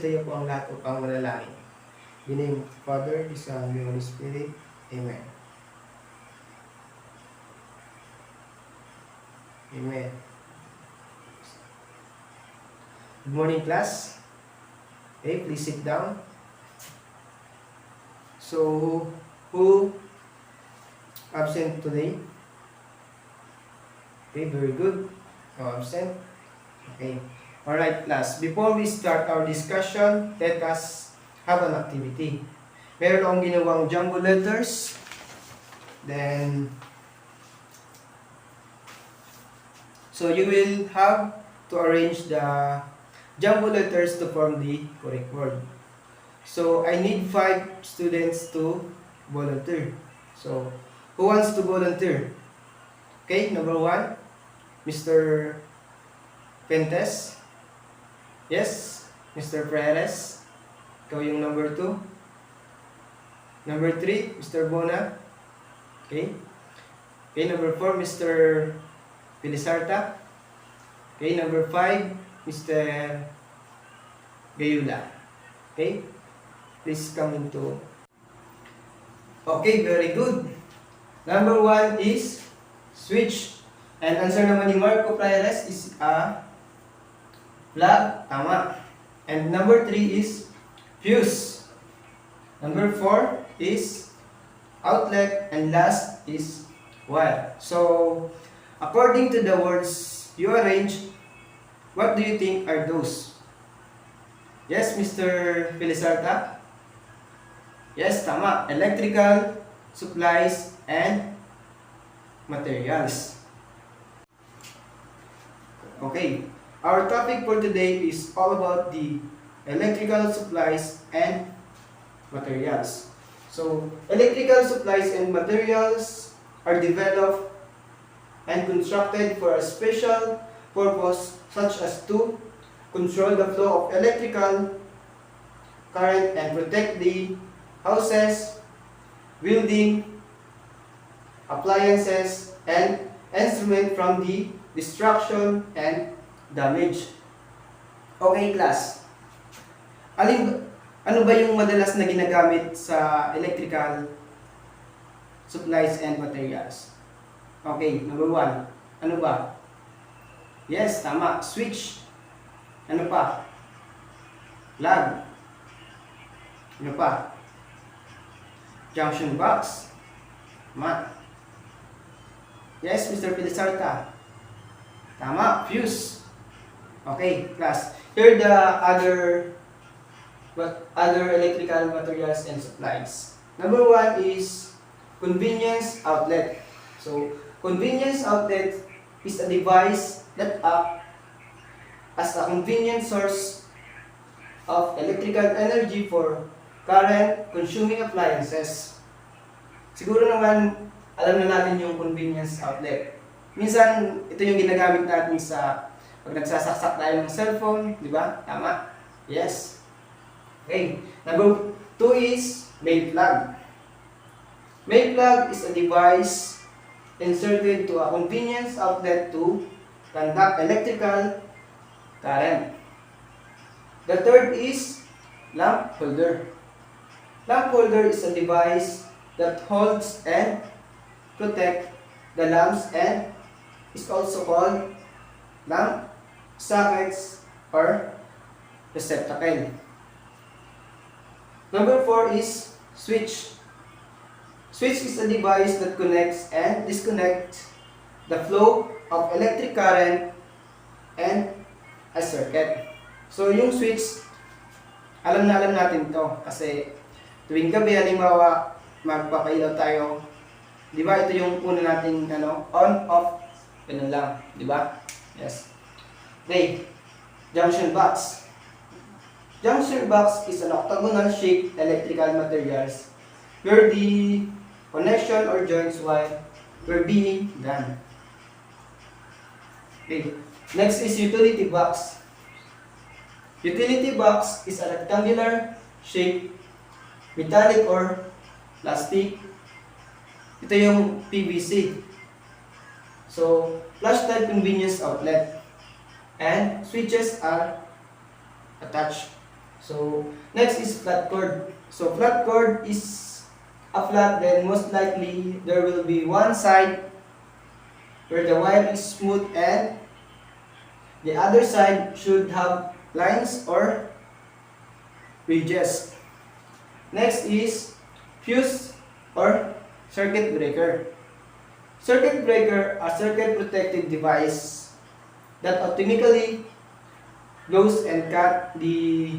tayo po ang lahat upang manalangin. In the name of the Father, the Son, and the Holy Spirit. Amen. Amen. Good morning, class. Okay, please sit down. So, who absent today? Okay, very good. No absent. Okay. Alright, class. Before we start our discussion, let us have an activity. Meron akong ginawang jumbo letters. Then, so you will have to arrange the jumbo letters to form the correct word. So, I need 5 students to volunteer. So, who wants to volunteer? Okay, number 1, Mr. Pentes. Yes, Mr. Perez. Ikaw yung number 2. Number 3, Mr. Bona. Okay. Okay, number 4, Mr. Pilisarta. Okay, number 5, Mr. Gayula. Okay. Please come into. Okay, very good. Number 1 is switch. And answer naman ni Marco Perez is a plug. Tama. And number 3 is fuse. Number 4 is outlet. And last is wire. So, according to the words you arranged, what do you think are those? Yes, Mr. Pilisarta? Yes, tama. Electrical, supplies, and materials. Okay. Our topic for today is all about the electrical supplies and materials. So, electrical supplies and materials are developed and constructed for a special purpose such as to control the flow of electrical current and protect the houses, building, appliances, and instrument from the destruction and damage. Okay, class. Ano ba yung madalas na ginagamit sa electrical supplies and materials? Okay, number 1. Ano ba? Yes, tama. Switch. Ano pa? Plug. Ano pa? Junction box. Tama. Yes, Mr. Pilisarta. Tama. Fuse. Okay, class. Here are the other electrical materials and supplies. Number 1 is convenience outlet. So, convenience outlet is a device that acts as a convenient source of electrical energy for current consuming appliances. Siguro naman alam na natin yung convenience outlet. Minsan ito yung ginagamit natin sa pag nagsasaksak tayo ng cellphone, di ba? Tama? Yes. Okay. Number 2 is main plug. Main plug is a device inserted to a convenience outlet to conduct electrical current. The third is lamp holder. Lamp holder is a device that holds and protects the lamps and is also called lamp sockets or receptacle. Number 4 is switch. Switch is a device that connects and disconnects the flow of electric current and a circuit. So, yung switch, alam natin to kasi tuwing gabi, halimbawa, magpapailaw tayo, di ba? Ito yung una nating on, off, ganun lang, di ba? Yes. Okay, junction box. Junction box is an octagonal shaped electrical materials where the connection or joints were being done. Okay. Next is utility box. Utility box is a rectangular shaped metallic or plastic. Ito yung PVC. So, flash type convenience outlet. And switches are attached. So, next is flat cord. So, flat cord is a flat, then most likely there will be one side where the wire is smooth and the other side should have lines or ridges. Next is fuse or circuit breaker. Circuit breaker, a circuit protective device that automatically blows and cut the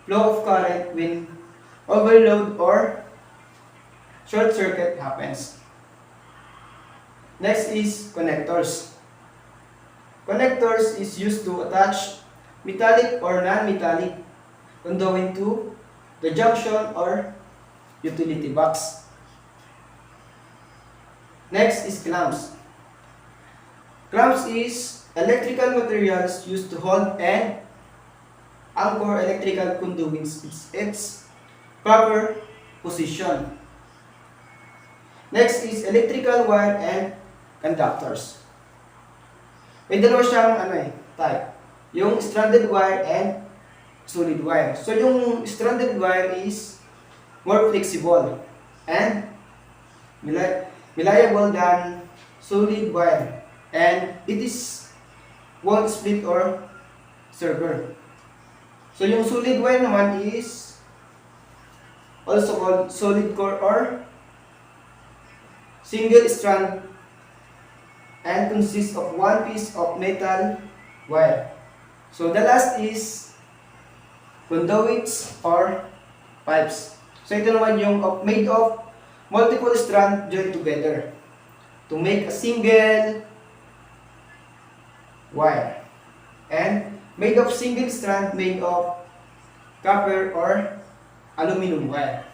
flow of current when overload or short circuit happens. Next is connectors. Connectors is used to attach metallic or non-metallic conduit to the junction or utility box. Next is clamps. Clamps is electrical materials used to hold and anchor electrical conduits in its proper position. Next is electrical wire and conductors. May dalawa siyang type. Yung stranded wire and solid wire. So yung stranded wire is more flexible and reliable than solid wire, and it is won't split or sever. So yung solid wire naman is also called solid core or single strand and consists of one piece of metal wire. So the last is conduits or pipes. So ito naman yung made of multiple strands joined together to make a single wire, and made of single strand made of copper or aluminum wire.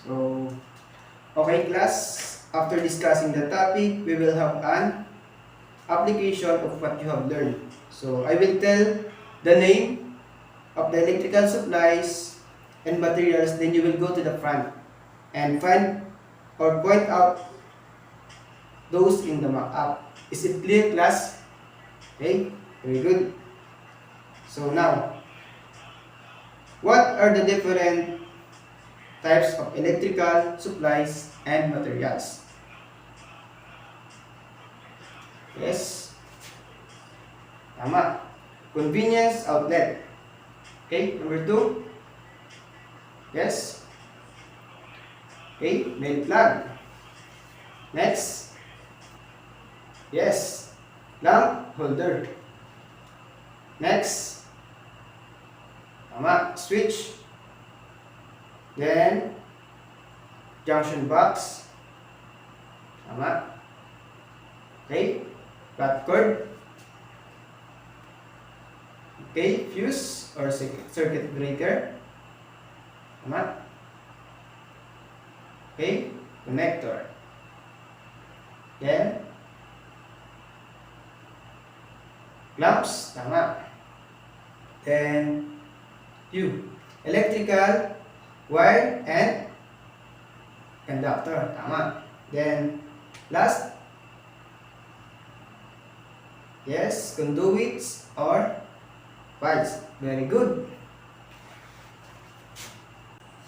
So, okay class, after discussing the topic, we will have an application of what you have learned. So, I will tell the name of the electrical supplies and materials, then you will go to the front and find or point out those in the mock-up. Is it clear, class? Okay, very good. So now, what are the different types of electrical supplies and materials? Yes, tama. Convenience outlet. Okay, number 2. Yes. Okay, main plug. Next. Yes, lamp holder. Next. Tama, switch. Then, junction box. Tama. Okay, flat cord. Okay, fuse or circuit breaker. Tama. Okay, connector. Then, clamps. Tama. Then, electrical wire and conductor. Tama. Then, last, yes, conduits or pipes. Very good.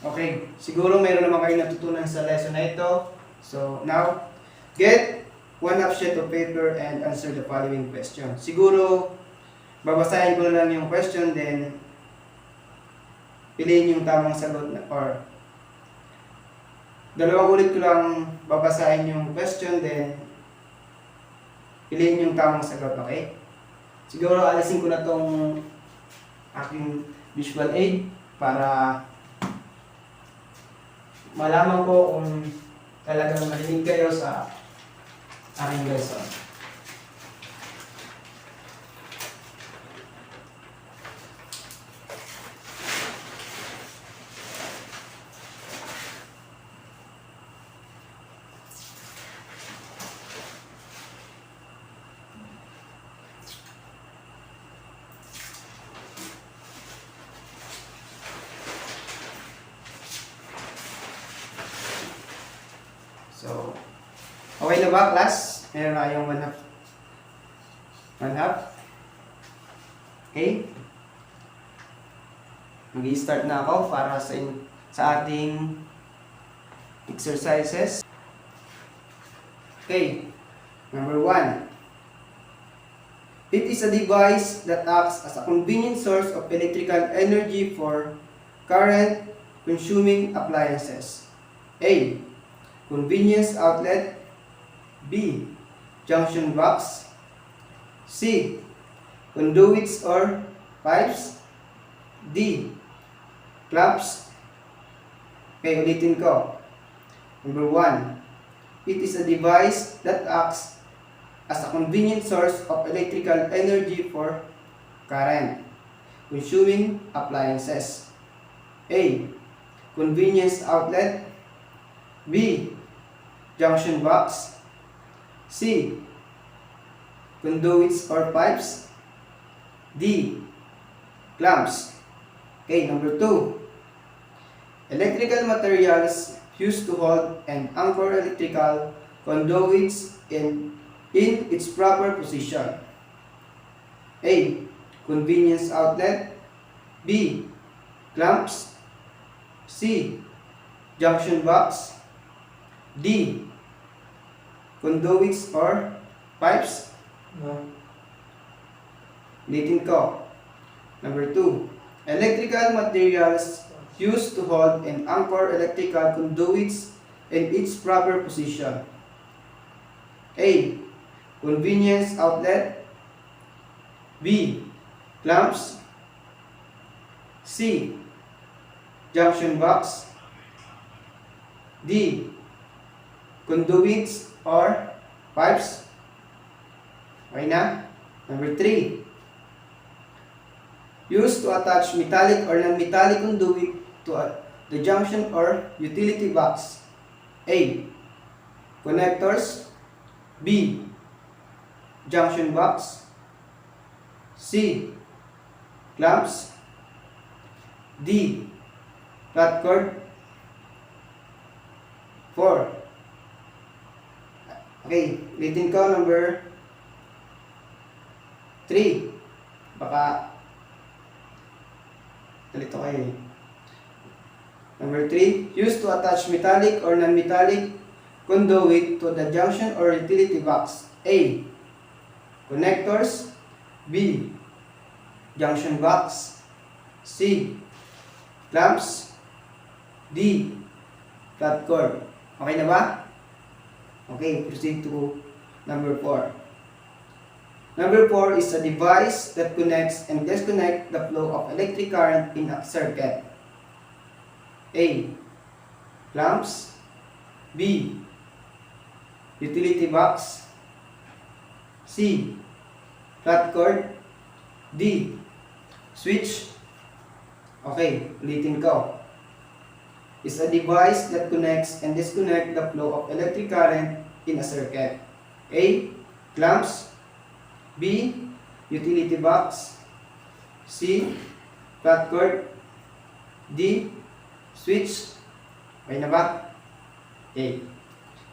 Okay, siguro mayroon naman kayo natutunan sa lesson na ito. So, now, get one half sheet of paper and answer the following question. Siguro, babasahin ko lang yung question, then piliin yung tamang sagot or dalawang ulit ko lang babasahin yung question, then piliin yung tamang sagot, okay? Siguro alisin ko na tong aking visual aid para malaman ko kung talagang marinig kayo sa aking lesson. So, okay na ba, class? Meron na yung one half. Okay? Mag-i-start na ako para sa ating exercises. Okay. Number 1. It is a device that acts as a convenient source of electrical energy for current-consuming appliances. A. Convenience outlet. B. Junction box. C. Conduits or pipes. D. Clamps. Okay, ulitin ko. Number 1. It is a device that acts as a convenient source of electrical energy for current-consuming appliances. A. Convenience outlet. B. Junction box. C. Conduits or pipes. D. Clamps. Okay, number 2. Electrical materials used to hold and anchor electrical conduits in its proper position. A. Convenience outlet. B. Clamps. C. Junction box. D. Conduits or pipes. Ulitin ko. Number 2. Electrical materials used to hold and anchor electrical conduits in its proper position. A. Convenience outlet. B. Clamps. C. Junction box. D. Conduits or pipes. Okay na? Number 3. Used to attach metallic or non-metallic conduit to the junction or utility box. A. Connectors. B. Junction box. C. Clamps. D. Flat cord. 4. Okay, ulitin ko. Number 3. Baka talito kayo. Number 3. Used to attach metallic or non-metallic conduit to the junction or utility box. A. Connectors. B. Junction box. C. Clamps. D. Flat cord. Okay na ba? Okay, proceed to number 4. Number 4 is a device that connects and disconnects the flow of electric current in a circuit. A. Clamps. B. Utility box. C. Flat cord. D. Switch. Okay, ulitin ko. Is a device that connects and disconnects the flow of electric current in a circuit. A. Clamps. B. Utility box. C. Flat cord. D. Switch. Okay na ba? Okay.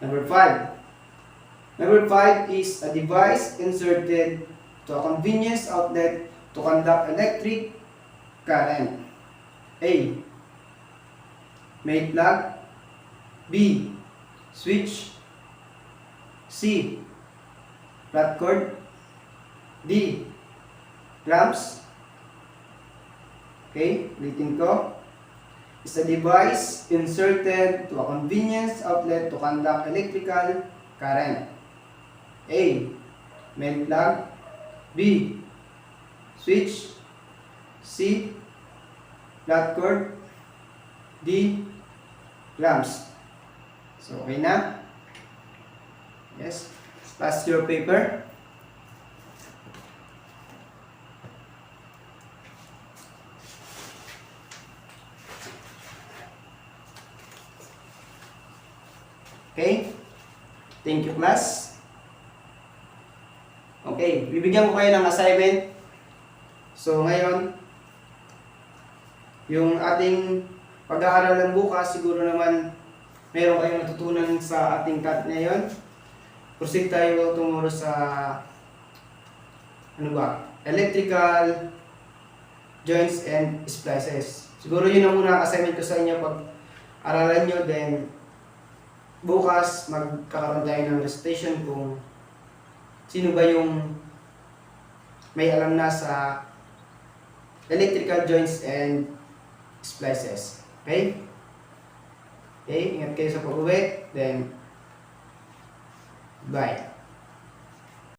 Number 5. Number 5 is a device inserted to a convenience outlet to conduct electric current. A. Main plug. B. Switch. C. Flat cord. D. Clamps. Okay, ulitin ko. Is a device inserted to a convenience outlet to conduct electrical current. A. Main plug. B. Switch. C. Flat cord. D. Clamps. So, okay na? Yes. Pass your paper. Okay? Thank you, class. Okay, bibigyan ko kayo ng assignment. So, ngayon, yung ating pag-aaralan bukas, siguro naman meron kayong natutunan sa ating cut ngayon. Proceed tayo tumuro sa electrical joints and splices. Siguro yun ang muna assignment ko sa inyo pag aralan nyo, then bukas magkakaroon tayo ng recitation kung sino ba yung may alam na sa electrical joints and splices. Okay? Okay, ingat kayo sa pag-uwi. Then, bye.